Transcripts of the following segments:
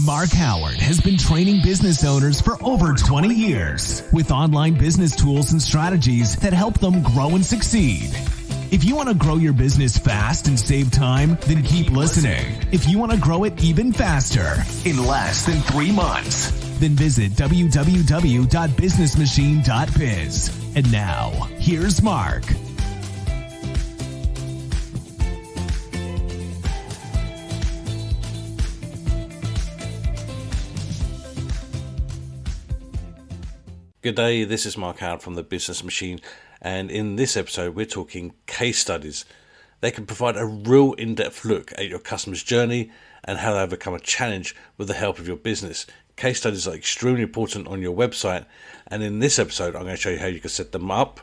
Mark Howard has been training business owners for over 20 years with online business tools and strategies that help them grow and succeed. If you want to grow your business fast and save time, then keep listening. If you want to grow it even faster in less than 3 months, then visit www.BusinessMachine.biz. And now, here's Mark. Good day, this is Mark Howard from the Business Machine, and in this episode we're talking case studies. They can provide a real in-depth look at your customer's journey and how they overcome a challenge with the help of your business. Case studies are extremely important on your website, and in this episode I'm going to show you how you can set them up,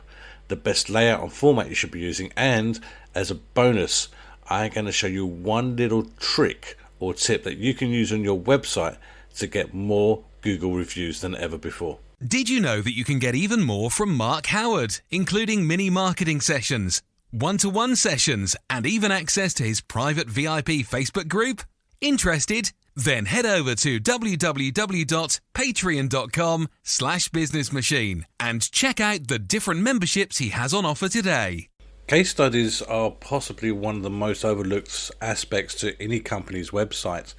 the best layout and format you should be using, and as a bonus I'm going to show you one little trick or tip that you can use on your website to get more Google reviews than ever before. Did you know that you can get even more from Mark Howard, including mini marketing sessions, one-to-one sessions, and even access to his private VIP Facebook group? Interested? Then head over to www.patreon.com/businessmachine and check out the different memberships he has on offer today. Case studies are possibly one of the most overlooked aspects to any company's website.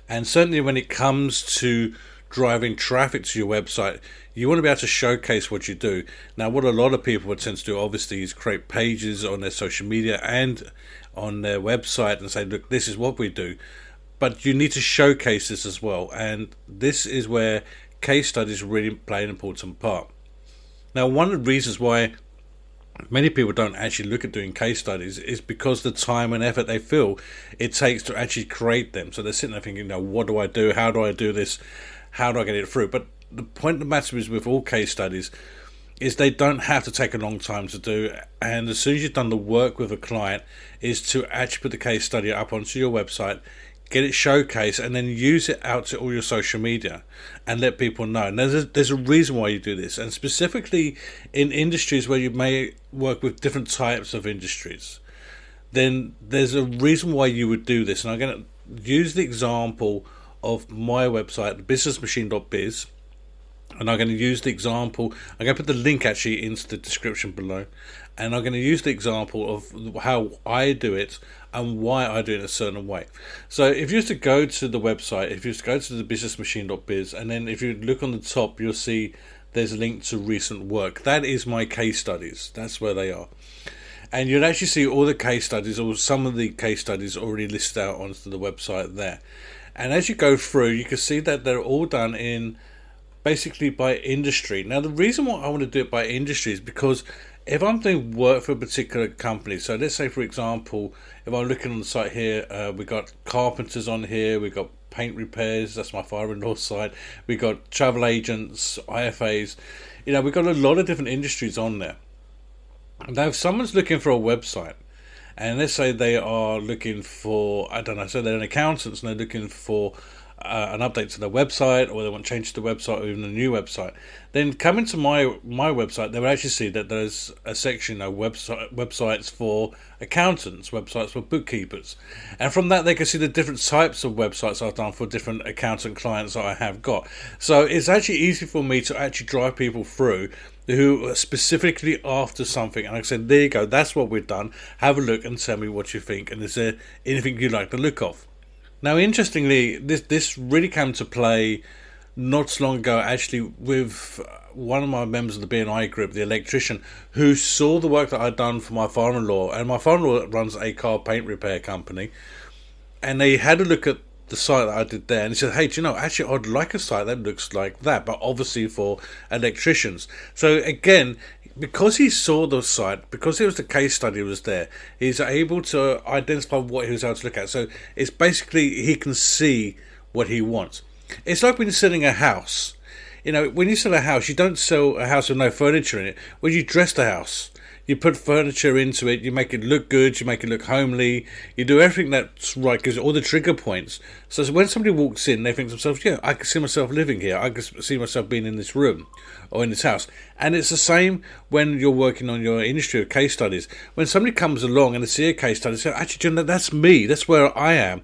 And certainly when it comes to driving traffic to your website, you want to be able to showcase what you do. Now, what a lot of people would tend to do, obviously, is create pages on their social media and on their website and say, look, this is what we do. But you need to showcase this as well. And this is where case studies really play an important part. Now, one of the reasons why many people don't actually look at doing case studies is because the time and effort they feel it takes to actually create them. So they're sitting there thinking, what do I do? How do I do this? How do I get it through? But the point of the matter is with all case studies is they don't have to take a long time to do. And as soon as you've done the work with a client is to actually put the case study up onto your website, get it showcased, and then use it out to all your social media and let people know. And there's a reason why you do this. And specifically in industries where you may work with different types of industries, then there's a reason why you would do this. And I'm going to use the example of my website, BusinessMachine.biz, and I'm going to use the example, I'm going to put the link actually into the description below, and I'm going to use the example of how I do it and why I do it in a certain way. So if you used to go to the website, if you used to go to the BusinessMachine.biz, and then if you look on the top, you'll see there's a link to recent work. That is my case studies. That's where they are. And you'll actually see all the case studies, or some of the case studies already listed out onto the website there. And as you go through, you can see that they're all done in basically by industry. Now, the reason why I want to do it by industry is because if I'm doing work for a particular company, so let's say, for example, if I'm looking on the site here, we've got carpenters on here, we've got paint repairs, that's my father-in-law's side, we've got travel agents, IFAs, we've got a lot of different industries on there. Now, if someone's looking for a website, and let's say they are looking for, so they're an accountant and they're looking for an update to their website, or they want change to the website, or even a new website, then coming to my website, they will actually see that there's a section, websites for accountants, websites for bookkeepers. And from that, they can see the different types of websites I've done for different accountant clients that I have got. So it's actually easy for me to actually drive people through who are specifically after something, and I said, there you go, that's what we've done, have a look and tell me what you think, and is there anything you like the look of. Now, interestingly, this really came to play not so long ago, actually, with one of my members of the BNI group, the electrician, who saw the work that I'd done for my father-in-law, and my father-in-law runs a car paint repair company, and they had a look at the site that I did there, and he said, hey, do you know, actually I'd like a site that looks like that, but obviously for electricians. So again, because he saw the site, because it was the case study was there, he's able to identify what he was able to look at. So it's basically, he can see what he wants. It's like when you're selling a house. When you sell a house, you don't sell a house with no furniture in it. When you dress the house, you put furniture into it, you make it look good, you make it look homely, you do everything that's right, gives it all the trigger points. So when somebody walks in, they think to themselves, yeah, I can see myself living here, I can see myself being in this room or in this house. And it's the same when you're working on your industry of case studies. When somebody comes along and they see a case study, they say, actually, that's me, that's where I am.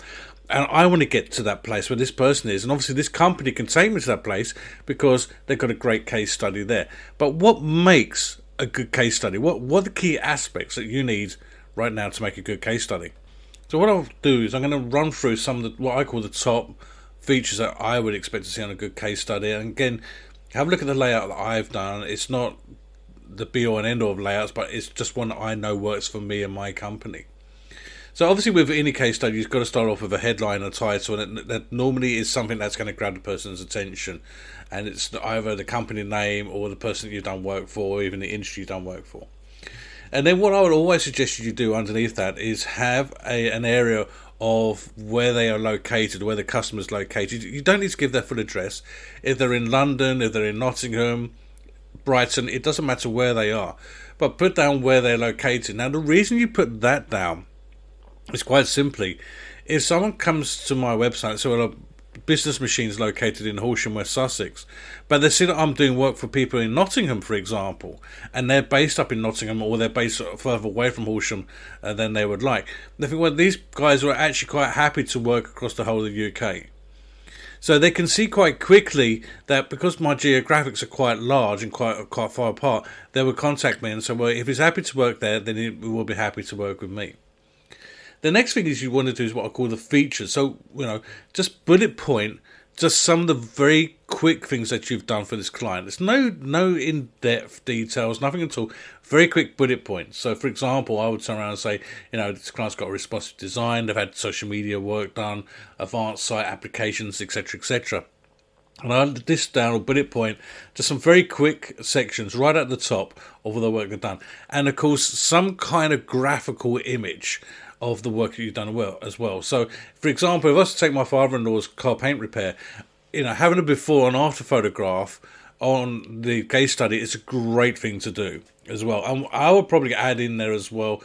And I want to get to that place where this person is. And obviously this company can take me to that place because they've got a great case study there. But what makes a good case study? What are the key aspects that you need right now to make a good case study? So what I'll do is I'm going to run through some of what I call the top features that I would expect to see on a good case study. And again, have a look at the layout that I've done. It's not the be-all and end-all of layouts, but it's just one that I know works for me and my company. So obviously with any case study, you've got to start off with a headline and a title, and that normally is something that's going to grab the person's attention. And it's either the company name or the person you've done work for, or even the industry you've done work for. And then what I would always suggest you do underneath that is have an area of where they are located, where the customer's located. You don't need to give their full address. If they're in London, if they're in Nottingham, Brighton, it doesn't matter where they are. But put down where they're located. Now the reason you put that down, it's quite simply, if someone comes to my website, so Business Machine is located in Horsham, West Sussex, but they see that I'm doing work for people in Nottingham, for example, and they're based up in Nottingham, or they're based further away from Horsham than they would like. They think, well, these guys are actually quite happy to work across the whole of the UK. So they can see quite quickly that because my geographics are quite large and quite far apart, they will contact me and say, well, if he's happy to work there, then he will be happy to work with me. The next thing is you want to do is what I call the features. So, just bullet point just some of the very quick things that you've done for this client. There's no in-depth details, nothing at all. Very quick bullet points. So, for example, I would turn around and say, this client's got a responsive design, they've had social media work done, advanced site applications, etc., etc. And I did this down or bullet point, just some very quick sections right at the top of all the work they've done. And, of course, some kind of graphical image of the work that you've done as well. So, for example, if I was to take my father-in-law's car paint repair, having a before and after photograph on the case study is a great thing to do as well. And I would probably add in there as well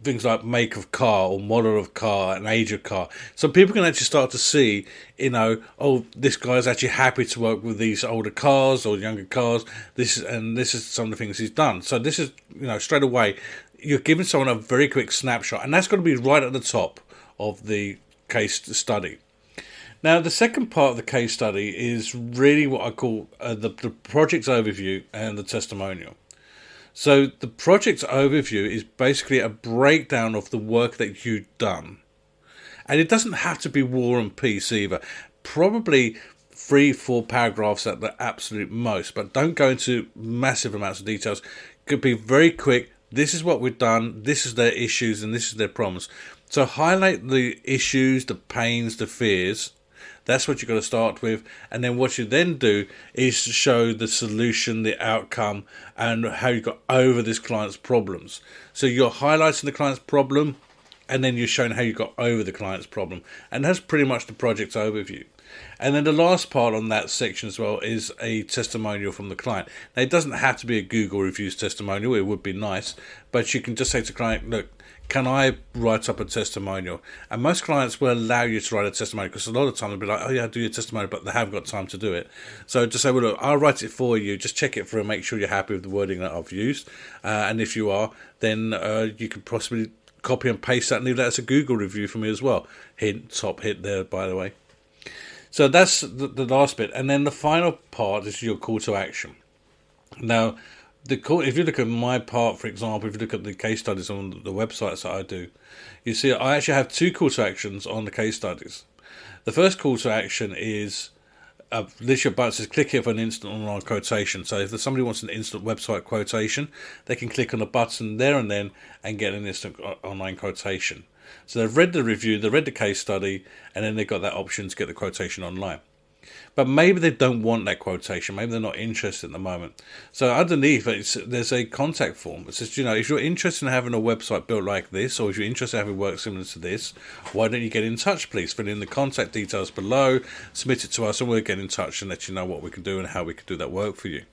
things like make of car or model of car and age of car. So people can actually start to see, this guy's actually happy to work with these older cars or younger cars. This is some of the things he's done. So this is, straight away, you're giving someone a very quick snapshot, and that's going to be right at the top of the case study. Now, the second part of the case study is really what I call the project overview and the testimonial. So the project overview is basically a breakdown of the work that you've done. And it doesn't have to be war and peace either. Probably 3-4 paragraphs at the absolute most, but don't go into massive amounts of details. Could be very quick. This is what we've done, this is their issues, and this is their problems. So highlight the issues, the pains, the fears. That's what you've got to start with. And then what you then do is to show the solution, the outcome, and how you got over this client's problems. So you're highlighting the client's problem, and then you're showing how you got over the client's problem. And that's pretty much the project overview. And then the last part on that section as well is a testimonial from the client. Now, it doesn't have to be a Google reviews testimonial. It would be nice. But you can just say to the client, look, can I write up a testimonial? And most clients will allow you to write a testimonial because a lot of the time they'll be like, oh yeah, do your testimonial, but they haven't got time to do it. So just say, well, look, I'll write it for you. Just check it through and make sure you're happy with the wording that I've used. And if you are, then you could possibly copy and paste that and leave that as a Google review for me as well. Top hit there, by the way. So that's the last bit. And then the final part is your call to action. Now, if you look at my part, for example, if you look at the case studies on the websites that I do, you see I actually have 2 call to actions on the case studies. The first call to action is literally a button says click here for an instant online quotation. So if somebody wants an instant website quotation, they can click on the button there and then and get an instant online quotation. So they've read the review, they've read the case study, and then they've got that option to get the quotation online. But maybe they don't want that quotation. Maybe they're not interested at the moment. So underneath, there's a contact form. It says, if you're interested in having a website built like this, or if you're interested in having work similar to this, why don't you get in touch, please? Fill in the contact details below, submit it to us, and we'll get in touch and let you know what we can do and how we can do that work for you.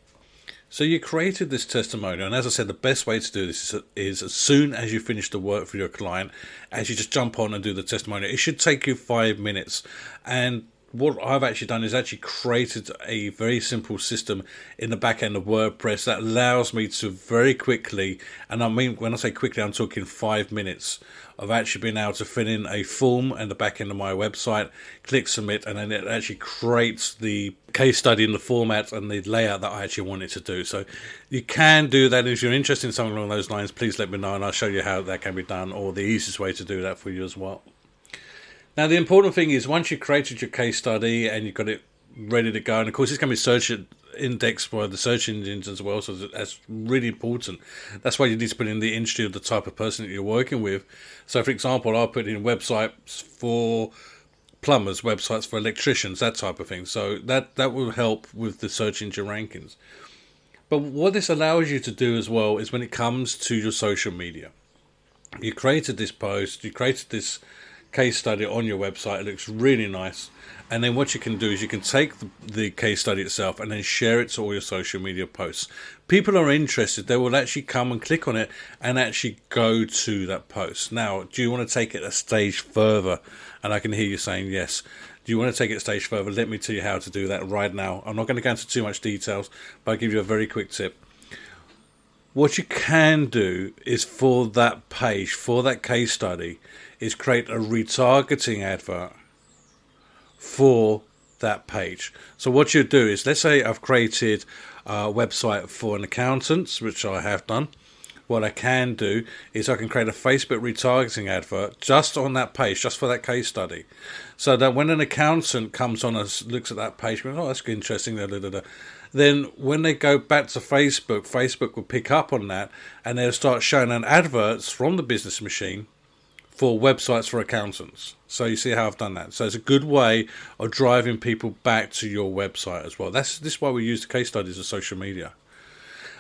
So you created this testimonial, and as I said, the best way to do this is as soon as you finish the work for your client, as you just jump on and do the testimonial. It should take you 5 minutes, and what I've actually done is actually created a very simple system in the back end of WordPress that allows me to very quickly, and I mean when I say quickly, I'm talking 5 minutes, of actually being able to fill in a form in the back end of my website, click submit, and then it actually creates the case study in the format and the layout that I actually want it to do. So you can do that. If you're interested in something along those lines, please let me know and I'll show you how that can be done, or the easiest way to do that for you as well. Now, the important thing is once you've created your case study and you've got it ready to go, and of course it's going to be search indexed by the search engines as well, so that's really important. That's why you need to put in the industry of the type of person that you're working with. So, for example, I'll put in websites for plumbers, websites for electricians, that type of thing. So that will help with the search engine rankings. But what this allows you to do as well is when it comes to your social media, you created this post, you created this case study on your website, it looks really nice, and then what you can do is you can take the case study itself and then share it to all your social media posts. People are interested, they will actually come and click on it and actually go to that post. Now, do you want to take it a stage further? And I can hear you saying yes. Do you want to take it a stage further? Let me tell you how to do that right now. I'm not going to go into too much details, but I'll give you a very quick tip. What you can do is for that page, for that case study, is create a retargeting advert for that page. So what you do is, let's say I've created a website for an accountant, which I have done. What I can do is I can create a Facebook retargeting advert just on that page, just for that case study. So that when an accountant comes on and looks at that page, goes, oh, that's interesting, then when they go back to Facebook, Facebook will pick up on that and they'll start showing an adverts from the Business Machine for websites for accountants. So you see how I've done that. So it's a good way of driving people back to your website as well. This is why we use the case studies of social media.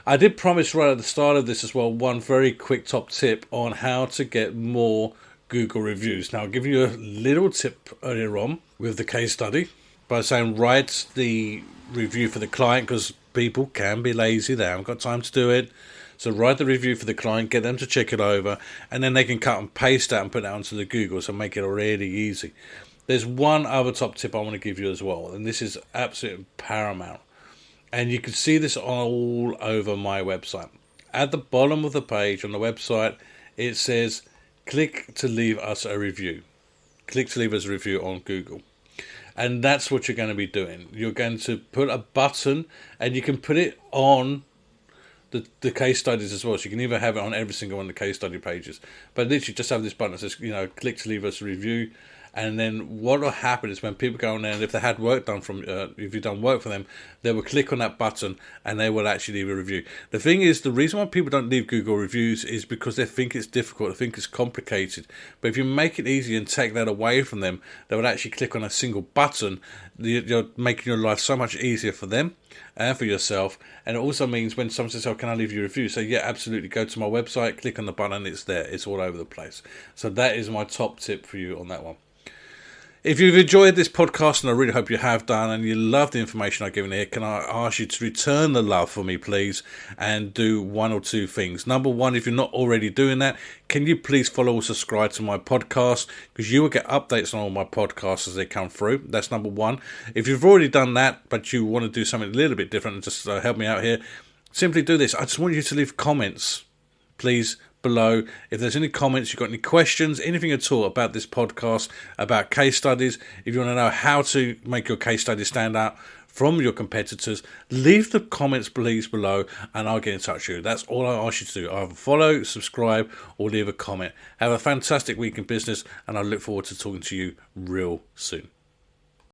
I did promise right at the start of this as well, one very quick top tip on how to get more Google reviews. Now, I'll give you a little tip earlier on with the case study by saying write the review for the client, because people can be lazy, they haven't got time to do it. So write the review for the client, get them to check it over, and then they can cut and paste that and put it onto the Google, so make it really easy. There's one other top tip I want to give you as well, and this is absolutely paramount. And you can see this all over my website. At the bottom of the page on the website, it says, click to leave us a review. Click to leave us a review on Google. And that's what you're going to be doing. You're going to put a button, and you can put it on the case studies as well. So you can either have it on every single one of the case study pages, but literally just have this button that says, click to leave us a review. And then what will happen is when people go on there, and if they had work done if you've done work for them, they will click on that button and they will actually leave a review. The thing is, the reason why people don't leave Google reviews is because they think it's difficult, they think it's complicated. But if you make it easy and take that away from them, they will actually click on a single button. You're making your life so much easier for them and for yourself. And it also means when someone says, oh, can I leave you a review? Say, yeah, absolutely. Go to my website, click on the button, it's there. It's all over the place. So that is my top tip for you on that one. If you've enjoyed this podcast, and I really hope you have done, and you love the information I've given here, can I ask you to return the love for me, please, and do one or two things. Number one, if you're not already doing that, can you please follow or subscribe to my podcast, because you will get updates on all my podcasts as they come through. That's number one. If you've already done that, but you want to do something a little bit different and just help me out here, simply do this. I just want you to leave comments, please, below. If there's any comments, you've got any questions, anything at all about this podcast, about case studies, if you want to know how to make your case study stand out from your competitors, leave the comments please below and I'll get in touch with you. That's all I ask you to do. Either follow, subscribe, or leave a comment. Have a fantastic week in business, and I look forward to talking to you real soon.